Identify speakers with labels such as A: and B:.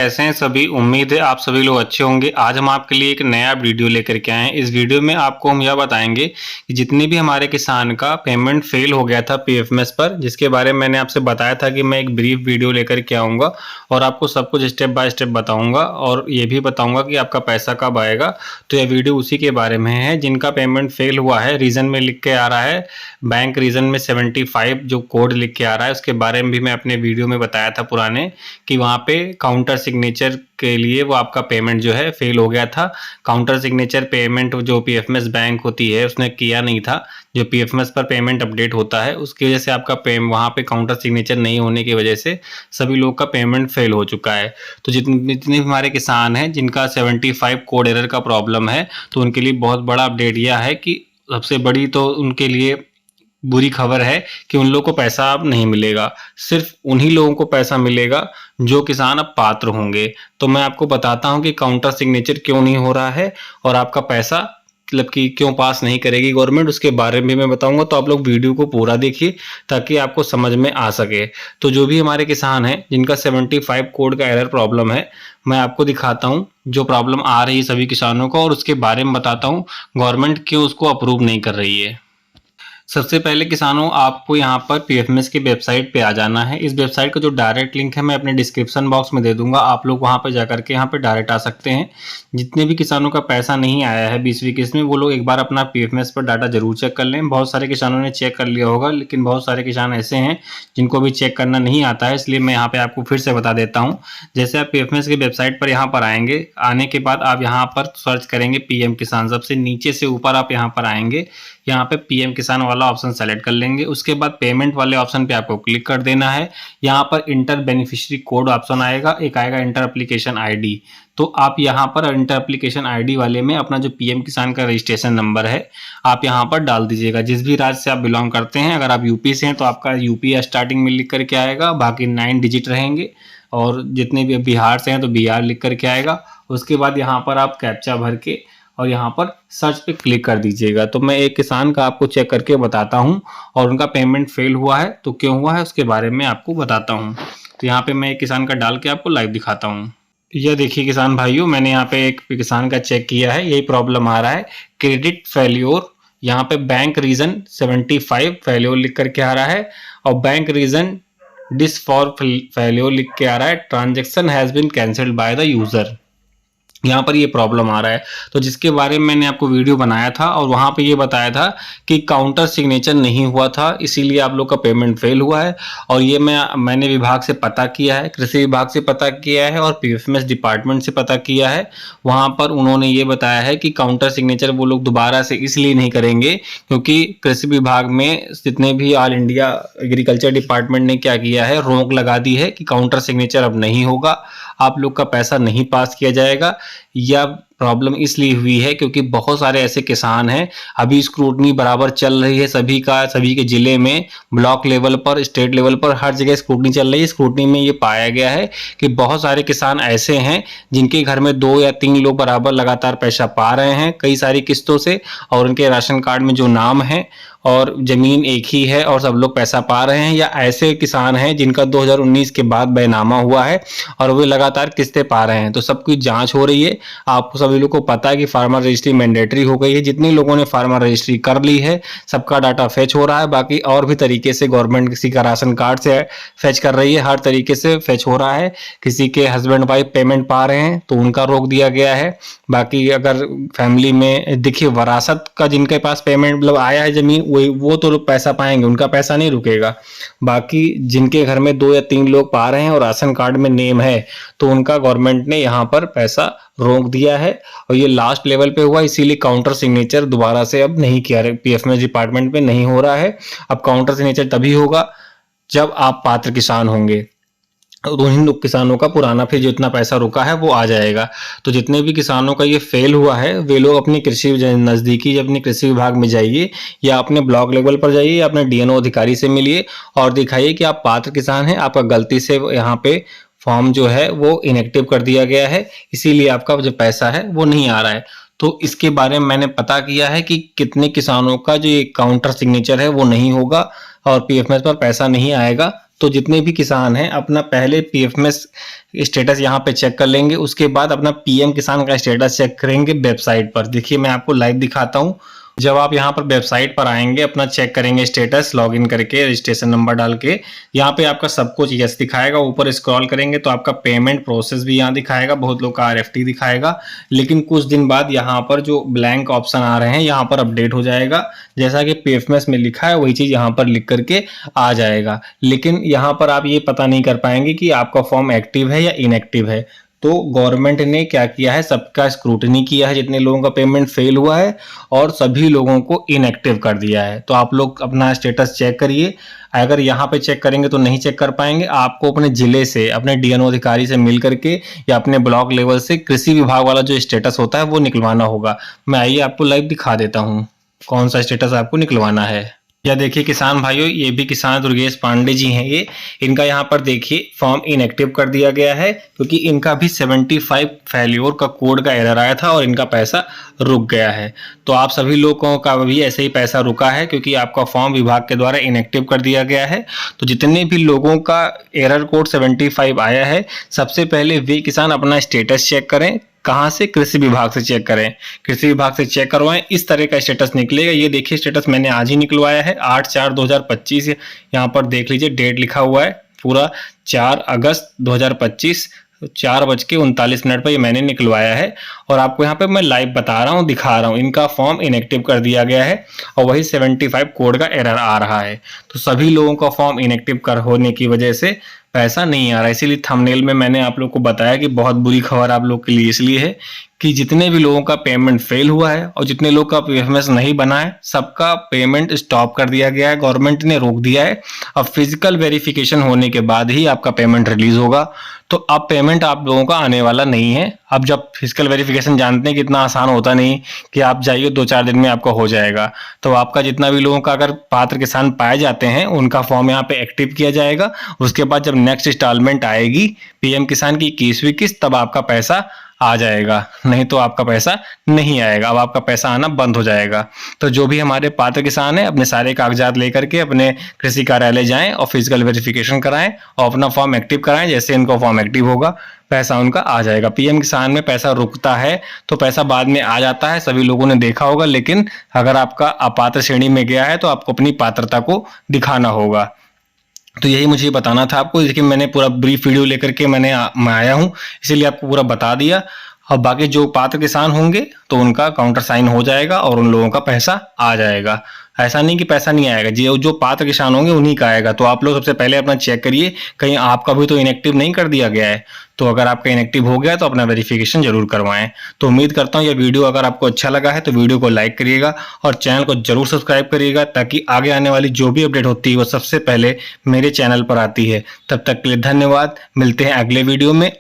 A: कैसे हैं सभी। उम्मीद है आप सभी लोग अच्छे होंगे। आज हम आपके लिए एक नया वीडियो लेकर के आए हैं। इस वीडियो में आपको हम यह बताएंगे कि जितने भी हमारे किसान का पेमेंट फेल हो गया था पीएफएमएस पर, जिसके बारे में मैंने आपसे बताया था कि मैं एक ब्रीफ वीडियो लेकर के आऊँगा और आपको सब कुछ स्टेप बाय स्टेप बताऊँगा और ये भी बताऊँगा कि आपका पैसा कब आएगा। तो यह वीडियो उसी के बारे में है जिनका पेमेंट फेल हुआ है। रीज़न में लिख के आ रहा है, बैंक रीज़न में 75 जो कोड लिख के आ रहा है, उसके बारे में भी मैं अपने वीडियो में बताया था पुराने कि वहाँ पे काउंटर सिग्नेचर के लिए वो आपका पेमेंट जो है फेल हो गया था। काउंटर सिग्नेचर पेमेंट जो पीएफएमएस बैंक होती है उसने किया नहीं था। जो पीएफएमएस पर पेमेंट अपडेट होता है उसकी वजह से आपका वहाँ पे काउंटर सिग्नेचर नहीं होने की वजह से सभी लोग का पेमेंट फेल हो चुका है। तो जितने भी हमारे किसान हैं जिनका 75 कोड एरर का प्रॉब्लम है, तो उनके लिए बहुत बड़ा अपडेट यह है कि सबसे बड़ी तो उनके लिए बुरी खबर है कि उन लोगों को पैसा अब नहीं मिलेगा। सिर्फ उन्हीं लोगों को पैसा मिलेगा जो किसान अब पात्र होंगे। तो मैं आपको बताता हूं कि काउंटर सिग्नेचर क्यों नहीं हो रहा है और आपका पैसा मतलब कि क्यों पास नहीं करेगी गवर्नमेंट, उसके बारे में मैं बताऊंगा। तो आप लोग वीडियो को पूरा देखिए ताकि आपको समझ में आ सके। तो जो भी हमारे किसान हैं जिनका 75 कोड का एरर प्रॉब्लम है, मैं आपको दिखाता हूं जो प्रॉब्लम आ रही है सभी किसानों को और उसके बारे में बताता हूं गवर्नमेंट क्यों उसको अप्रूव नहीं कर रही है। सबसे पहले किसानों, आपको यहाँ पर पीएफएमएस की वेबसाइट पे आ जाना है। इस वेबसाइट का जो डायरेक्ट लिंक है मैं अपने डिस्क्रिप्शन बॉक्स में दे दूंगा, आप लोग वहाँ पर जाकर के यहाँ पे डायरेक्ट आ सकते हैं। जितने भी किसानों का पैसा नहीं आया है 20वीं किस्त में, वो लोग एक बार अपना पीएफएमएस पर डाटा जरूर चेक कर लें। बहुत सारे किसानों ने चेक कर लिया होगा, लेकिन बहुत सारे किसान ऐसे हैं जिनको भी चेक करना नहीं आता है, इसलिए मैं यहाँ पे आपको फिर से बता देता हूँ। जैसे आप पीएफएमएस की वेबसाइट पर यहाँ पर आएंगे, आने के बाद आप यहाँ पर सर्च करेंगे पीएम किसान। सबसे नीचे से ऊपर आप यहाँ पर आएंगे, यहाँ पे पीएम किसान वाला ऑप्शन सेलेक्ट कर लेंगे। उसके बाद पेमेंट वाले ऑप्शन पे आपको क्लिक कर देना है। यहाँ पर इंटर बेनिफिशियरी कोड ऑप्शन आएगा, एक आएगा इंटर एप्लीकेशन आईडी। तो आप यहाँ पर इंटर एप्लीकेशन आईडी वाले में अपना जो पीएम किसान का रजिस्ट्रेशन नंबर है आप यहाँ पर डाल दीजिएगा। जिस भी राज्य से आप बिलोंग करते हैं, अगर आप यूपी से हैं तो आपका यूपी स्टार्टिंग में लिख करके आएगा, बाकी 9 डिजिट रहेंगे। और जितने भी बिहार से हैं तो बिहार लिख करके आएगा। उसके बाद यहाँ पर आप कैप्चा भर के और यहाँ पर सर्च पे क्लिक कर दीजिएगा। तो मैं एक किसान का आपको चेक करके बताता हूँ और उनका पेमेंट फेल हुआ है तो क्यों हुआ है उसके बारे में आपको बताता हूँ। तो यहाँ पे मैं एक किसान का डाल के आपको लाइव दिखाता हूँ। यह देखिए किसान भाइयों, मैंने यहाँ पे एक किसान का चेक किया है, यही प्रॉब्लम आ रहा है, क्रेडिट फेल्योर। यहाँ पे बैंक रीजन 75 फेल्योर लिख करके आ रहा है और bank reason this for failure लिख के आ रहा है, transaction has been cancelled by the user. यहाँ पर ये प्रॉब्लम आ रहा है। तो जिसके बारे में मैंने आपको वीडियो बनाया था और वहाँ पे ये बताया था कि काउंटर सिग्नेचर नहीं हुआ था, इसीलिए आप लोग का पेमेंट फेल हुआ है। और ये मैंने विभाग से पता किया है, कृषि विभाग से पता किया है और पीएफएमएस डिपार्टमेंट से पता किया है। वहाँ पर उन्होंने ये बताया है कि काउंटर सिग्नेचर वो लोग दोबारा से इसलिए नहीं करेंगे क्योंकि कृषि विभाग में जितने भी ऑल इंडिया एग्रीकल्चर डिपार्टमेंट ने क्या किया है, रोक लगा दी है कि काउंटर सिग्नेचर अब नहीं होगा, आप लोग का पैसा नहीं पास किया जाएगा। या प्रॉब्लम इसलिए हुई है क्योंकि बहुत सारे ऐसे किसान हैं, अभी स्क्रूटनी बराबर चल रही है सभी के जिले में, ब्लॉक लेवल पर, स्टेट लेवल पर, हर जगह स्क्रूटनी चल रही है। स्क्रूटनी में ये पाया गया है कि बहुत सारे किसान ऐसे हैं जिनके घर में 2 या 3 लोग बराबर लगातार पैसा पा रहे हैं कई सारी किस्तों से, और उनके राशन कार्ड में जो नाम है और जमीन एक ही है और सब लोग पैसा पा रहे हैं। या ऐसे किसान हैं जिनका 2019 के बाद बैनामा हुआ है और वे लगातार किस्तें पा रहे हैं। तो सब कुछ जांच हो रही है। आपको सभी लोग को पता है कि फार्मर रजिस्ट्री मैंडेटरी हो गई है। जितने लोगों ने फार्मर रजिस्ट्री कर ली है सबका डाटा फेच हो रहा है। बाकी और भी तरीके से गवर्नमेंट किसी का राशन कार्ड से फेच कर रही है, हर तरीके से फेच हो रहा है। किसी के हस्बैंड वाइफ पेमेंट पा रहे हैं तो उनका रोक दिया गया है। बाकी अगर फैमिली में देखिए वरासत का जिनके पास पेमेंट मतलब आया है जमीन, वो तो लोग पैसा पाएंगे, उनका पैसा नहीं रुकेगा। बाकी जिनके घर में 2 या 3 लोग पा रहे हैं और राशन कार्ड में नेम है तो उनका गवर्नमेंट ने यहाँ पर पैसा रोक दिया है। और ये लास्ट लेवल पे हुआ, इसीलिए काउंटर सिग्नेचर दोबारा से अब नहीं किया, पीएफएमएस डिपार्टमेंट में नहीं हो रहा है। अब काउंटर सिग्नेचर तभी होगा जब आप पात्र किसान होंगे, तो इन लोग किसानों का पुराना फिर जितना पैसा रुका है वो आ जाएगा। तो जितने भी किसानों का ये फेल हुआ है वे लोग अपनी कृषि नज़दीकी अपने कृषि विभाग में जाइए या अपने ब्लॉक लेवल पर जाइए या अपने डीएनओ अधिकारी से मिलिए और दिखाइए कि आप पात्र किसान हैं, आपका गलती से यहाँ पे फॉर्म जो है वो इनएक्टिव कर दिया गया है, इसीलिए आपका जो पैसा है वो नहीं आ रहा है। तो इसके बारे में मैंने पता किया है कि कितने किसानों का जो ये काउंटर सिग्नेचर है वो नहीं होगा और पीएफएमएस पर पैसा नहीं आएगा। तो जितने भी किसान हैं अपना पहले पीएफएमएस स्टेटस यहाँ पे चेक कर लेंगे, उसके बाद अपना पीएम किसान का स्टेटस चेक करेंगे वेबसाइट पर। देखिए मैं आपको लाइव दिखाता हूँ। जब आप यहाँ पर वेबसाइट पर आएंगे, अपना चेक करेंगे स्टेटस लॉगिन करके रजिस्ट्रेशन नंबर डाल के, यहाँ पे आपका सब कुछ यस दिखाएगा। ऊपर स्क्रॉल करेंगे तो आपका पेमेंट प्रोसेस भी यहाँ दिखाएगा, बहुत लोग का आरएफटी दिखाएगा। लेकिन कुछ दिन बाद यहाँ पर जो ब्लैंक ऑप्शन आ रहे हैं यहाँ पर अपडेट हो जाएगा। जैसा कि पीएफएमएस में लिखा है वही चीज यहाँ पर लिख करके आ जाएगा। लेकिन यहाँ पर आप ये पता नहीं कर पाएंगे कि आपका फॉर्म एक्टिव है या इनएक्टिव है। तो गवर्नमेंट ने क्या किया है, सबका स्क्रूटनी किया है जितने लोगों का पेमेंट फेल हुआ है, और सभी लोगों को इनएक्टिव कर दिया है। तो आप लोग अपना स्टेटस चेक करिए। अगर यहाँ पे चेक करेंगे तो नहीं चेक कर पाएंगे, आपको अपने जिले से, अपने डीएनओ अधिकारी से मिल करके या अपने ब्लॉक लेवल से कृषि विभाग वाला जो स्टेटस होता है वो निकलवाना होगा। मैं आइए आपको लाइव दिखा देता हूँ कौन सा स्टेटस आपको निकलवाना है। या देखिए किसान भाइयों, ये भी किसान दुर्गेश पांडे जी हैं। ये इनका यहाँ पर देखिए फॉर्म इनएक्टिव कर दिया गया है, क्योंकि इनका भी 75 फेल्योर का कोड का एरर आया था और इनका पैसा रुक गया है। तो आप सभी लोगों का भी ऐसे ही पैसा रुका है, क्योंकि आपका फॉर्म विभाग के द्वारा इनएक्टिव कर दिया गया है। तो जितने भी लोगों का एरर कोड 75 आया है, सबसे पहले वे किसान अपना स्टेटस चेक करें। कहाँ से? कृषि विभाग से चेक करें, कृषि विभाग से चेक करवाएं। इस तरह का स्टेटस निकलेगा। ये देखिए स्टेटस मैंने आज ही निकलवाया है, 8/4/2025। यहाँ पर देख लीजिए डेट लिखा हुआ है पूरा, 4 अगस्त 2025 4:39 पर ये मैंने निकलवाया है। और आपको यहाँ पे मैं लाइव बता रहा हूँ, दिखा रहा हूँ, इनका फॉर्म इनएक्टिव कर दिया गया है और वही 75 कोड का एरर आ रहा है। तो सभी लोगों का फॉर्म इनएक्टिव कर होने की वजह से पैसा नहीं आ रहा। इसीलिए थंबनेल में मैंने आप लोग को बताया कि बहुत बुरी खबर आप लोग के लिए इसलिए है कि जितने भी लोगों का पेमेंट फेल हुआ है और जितने लोग का पीएफएमएस नहीं बना है, सबका पेमेंट स्टॉप कर दिया गया है, गवर्नमेंट ने रोक दिया है। अब फिजिकल वेरिफिकेशन होने के बाद ही आपका पेमेंट रिलीज होगा। तो अब पेमेंट आप लोगों का आने वाला नहीं है। अब जब फिजिकल वेरिफिकेशन जानते हैं कि इतना आसान होता नहीं कि आप जाइए 2-4 दिन में आपका हो जाएगा। तो आपका जितना भी लोगों का अगर पात्र किसान पाए जाते हैं उनका फॉर्म यहाँ पे एक्टिव किया जाएगा। उसके बाद जब नेक्स्ट इंस्टॉलमेंट आएगी पीएम किसान की 21वीं किस्त, तब आपका पैसा आ जाएगा, नहीं तो आपका पैसा नहीं आएगा। अब आपका पैसा आना बंद हो जाएगा। तो जो भी हमारे पात्र किसान हैं अपने सारे कागजात लेकर के अपने कृषि कार्यालय जाएं और फिजिकल वेरिफिकेशन कराएं और अपना फॉर्म एक्टिव कराएं। जैसे इनका फॉर्म एक्टिव होगा पैसा उनका आ जाएगा। पीएम किसान में पैसा रुकता है तो पैसा बाद में आ जाता है, सभी लोगों ने देखा होगा। लेकिन अगर आपका अपात्र श्रेणी में गया है तो आपको अपनी पात्रता को दिखाना होगा। तो यही मुझे बताना था आपको। देखिए मैंने पूरा ब्रीफ वीडियो लेकर के मैं आया हूँ, इसीलिए आपको पूरा बता दिया। अब बाकी जो पात्र किसान होंगे तो उनका काउंटर साइन हो जाएगा और उन लोगों का पैसा आ जाएगा। ऐसा नहीं कि पैसा नहीं आएगा, जो पात्र किसान होंगे उन्हीं का आएगा। तो आप लोग सबसे पहले अपना चेक करिए कहीं आपका भी तो इनएक्टिव नहीं कर दिया गया है। तो अगर आपका इनएक्टिव हो गया तो अपना वेरिफिकेशन जरूर करवाएं। तो उम्मीद करता हूँ यह वीडियो अगर आपको अच्छा लगा है तो वीडियो को लाइक करिएगा और चैनल को जरूर सब्सक्राइब करिएगा, ताकि आगे आने वाली जो भी अपडेट होती है वो सबसे पहले मेरे चैनल पर आती है। तब तक के लिए धन्यवाद, मिलते हैं अगले वीडियो में।